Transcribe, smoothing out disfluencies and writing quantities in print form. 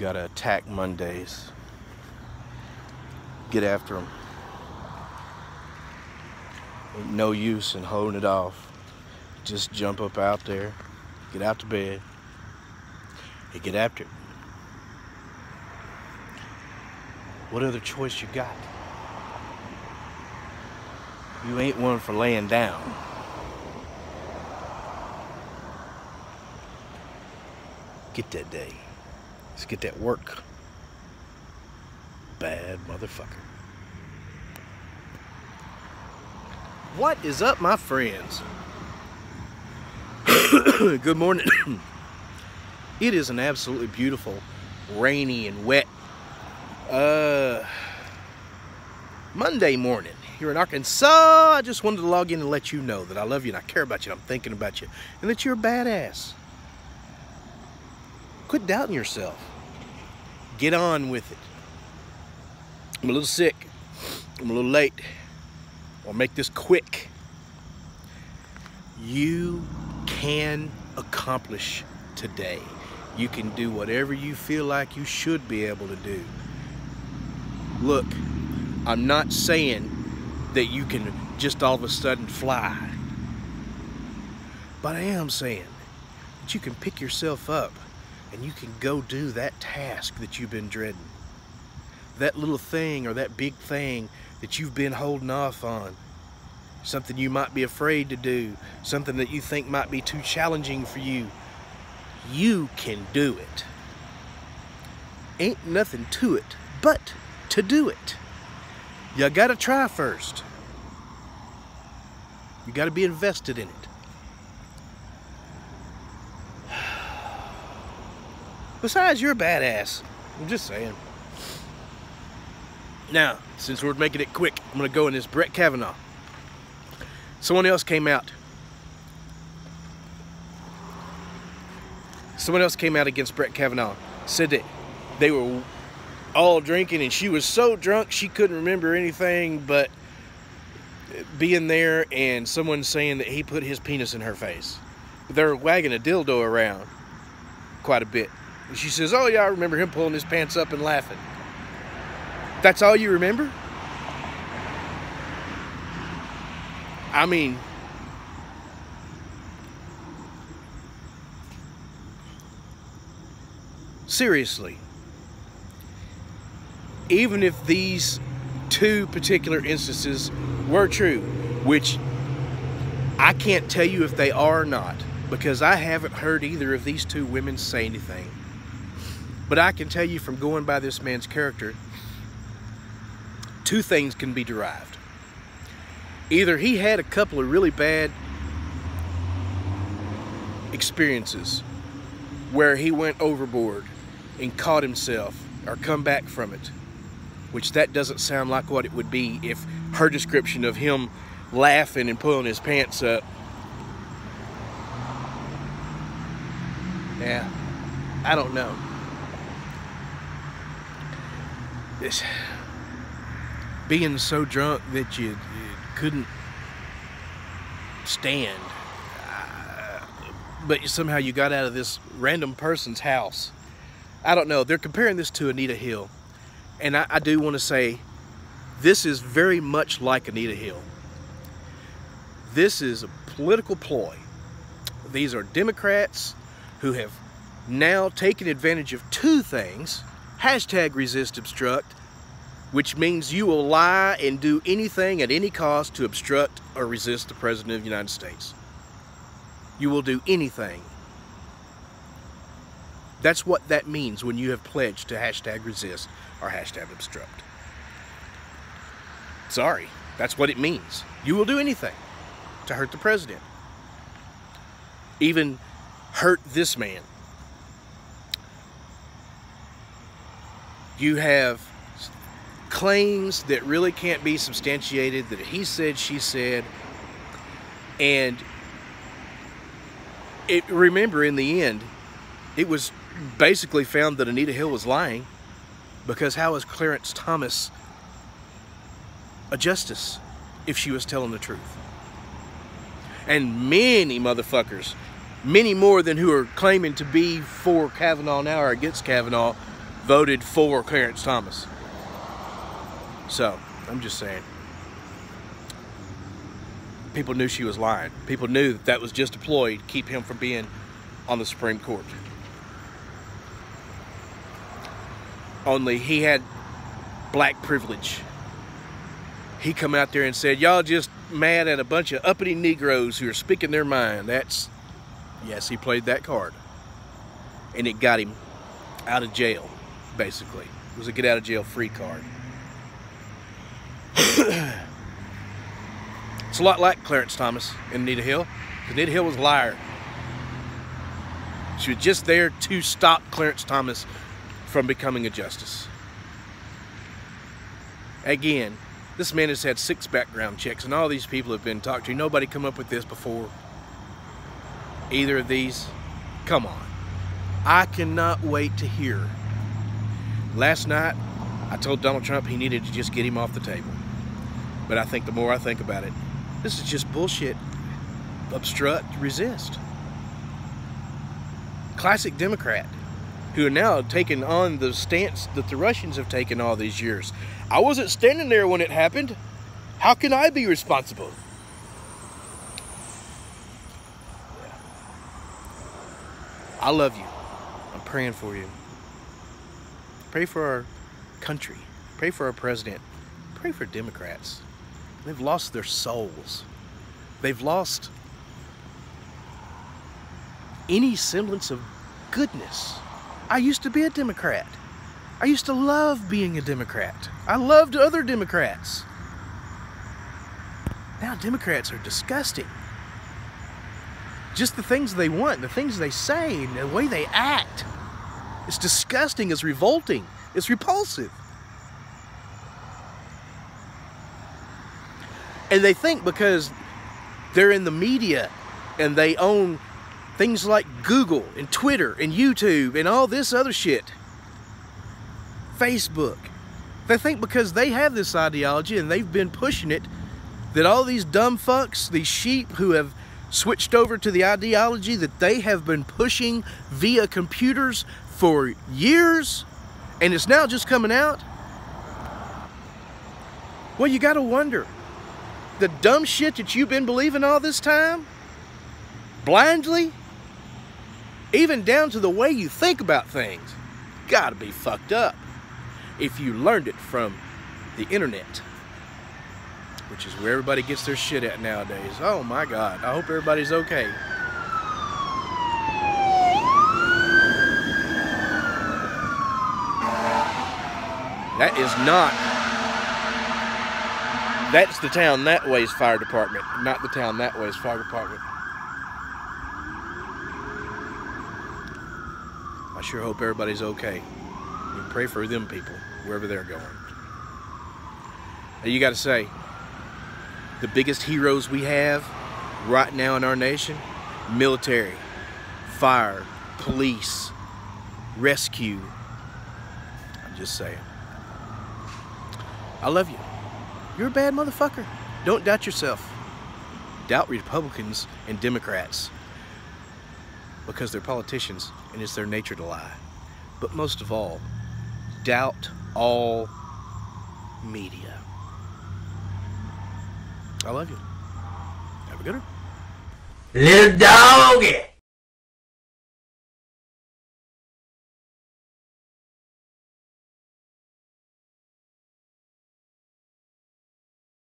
gotta attack Mondays. Get after them. Ain't no use in holding it off. Just jump up out there, get out to bed, and get after it. What other choice you got? You ain't one for laying down. Get that day. Let's get that work. Bad motherfucker. What is up, my friends? Good morning. It is an absolutely beautiful, rainy and wet Monday morning here in Arkansas. I just wanted to log in and let you know that I love you and I care about you and I'm thinking about you and that you're a badass. Quit doubting yourself. Get on with it. I'm a little sick. I'm a little late. I'll make this quick. You can accomplish today. You can do whatever you feel like you should be able to do. Look, I'm not saying that you can just all of a sudden fly. But I am saying that you can pick yourself up and you can go do that task that you've been dreading. That little thing or that big thing that you've been holding off on. Something you might be afraid to do. Something that you think might be too challenging for you. You can do it. Ain't nothing to it but to do it. You gotta try first. You gotta be invested in it. Besides, you're a badass. I'm just saying. Now, since we're making it quick, I'm gonna go in this Brett Kavanaugh. Someone else came out. Someone else came out against Brett Kavanaugh. Said that they were all drinking and she was so drunk she couldn't remember anything but being there and someone saying that he put his penis in her face. They're wagging a dildo around quite a bit. And she says, oh yeah, I remember him pulling his pants up and laughing. That's all you remember? I mean, seriously, even if these two particular instances were true, which I can't tell you if they are or not, because I haven't heard either of these two women say anything. But I can tell you from going by this man's character, two things can be derived. Either he had a couple of really bad experiences where he went overboard and caught himself or come back from it, which that doesn't sound like what it would be if her description of him laughing and pulling his pants up. Yeah, I don't know. This being so drunk that you couldn't stand, but somehow you got out of this random person's house. I don't know. They're comparing this to Anita Hill. And I do want to say, this is very much like Anita Hill. This is a political ploy. These are Democrats who have now taken advantage of two things. Hashtag resist obstruct, which means you will lie and do anything at any cost to obstruct or resist the President of the United States. You will do anything. That's what that means when you have pledged to hashtag resist or hashtag obstruct. Sorry, that's what it means. You will do anything to hurt the president. Even hurt this man. You have claims that really can't be substantiated, that he said, she said, and remember, in the end, it was basically found that Anita Hill was lying, because how is Clarence Thomas a justice if she was telling the truth? And many motherfuckers, many more than who are claiming to be for Kavanaugh now or against Kavanaugh, voted for Clarence Thomas. So, I'm just saying. People knew she was lying. People knew that was just a ploy to keep him from being on the Supreme Court. Only he had black privilege. He come out there and said, y'all just mad at a bunch of uppity Negroes who are speaking their mind. Yes, he played that card. And it got him out of jail, basically. It was a get out of jail free card. It's a lot like Clarence Thomas and Anita Hill. Anita Hill was a liar. She was just there to stop Clarence Thomas from becoming a justice. Again, this man has had 6 background checks, and all these people have been talked to. Nobody come up with this before. Either of these. Come on. I cannot wait to hear. Last night, I told Donald Trump he needed to just get him off the table. But I think the more I think about it, this is just bullshit. Obstruct, resist. Classic Democrat, who are now taking on the stance that the Russians have taken all these years. I wasn't standing there when it happened. How can I be responsible? Yeah. I love you. I'm praying for you. Pray for our country. Pray for our president. Pray for Democrats. They've lost their souls. They've lost any semblance of goodness. I used to be a Democrat. I used to love being a Democrat. I loved other Democrats. Now Democrats are disgusting. Just the things they want, the things they say, and the way they act. It's disgusting, it's revolting, it's repulsive. And they think because they're in the media and they own things like Google and Twitter and YouTube and all this other shit, Facebook, they think because they have this ideology and they've been pushing it, that all these dumb fucks, these sheep who have switched over to the ideology that they have been pushing via computers for years, and it's now just coming out. Well, you gotta wonder, the dumb shit that you've been believing all this time, blindly, even down to the way you think about things, gotta be fucked up if you learned it from the internet, which is where everybody gets their shit at nowadays. Oh my God, I hope everybody's okay. That is not, that's the town that way's fire department, not the town that way's fire department. I sure hope everybody's okay. You pray for them people, wherever they're going. Now you gotta say, the biggest heroes we have right now in our nation, military, fire, police, rescue. I'm just saying. I love you. You're a bad motherfucker. Don't doubt yourself. Doubt Republicans and Democrats because they're politicians and it's their nature to lie. But most of all, doubt all media. I love you. Have a good one. Lil Doggy!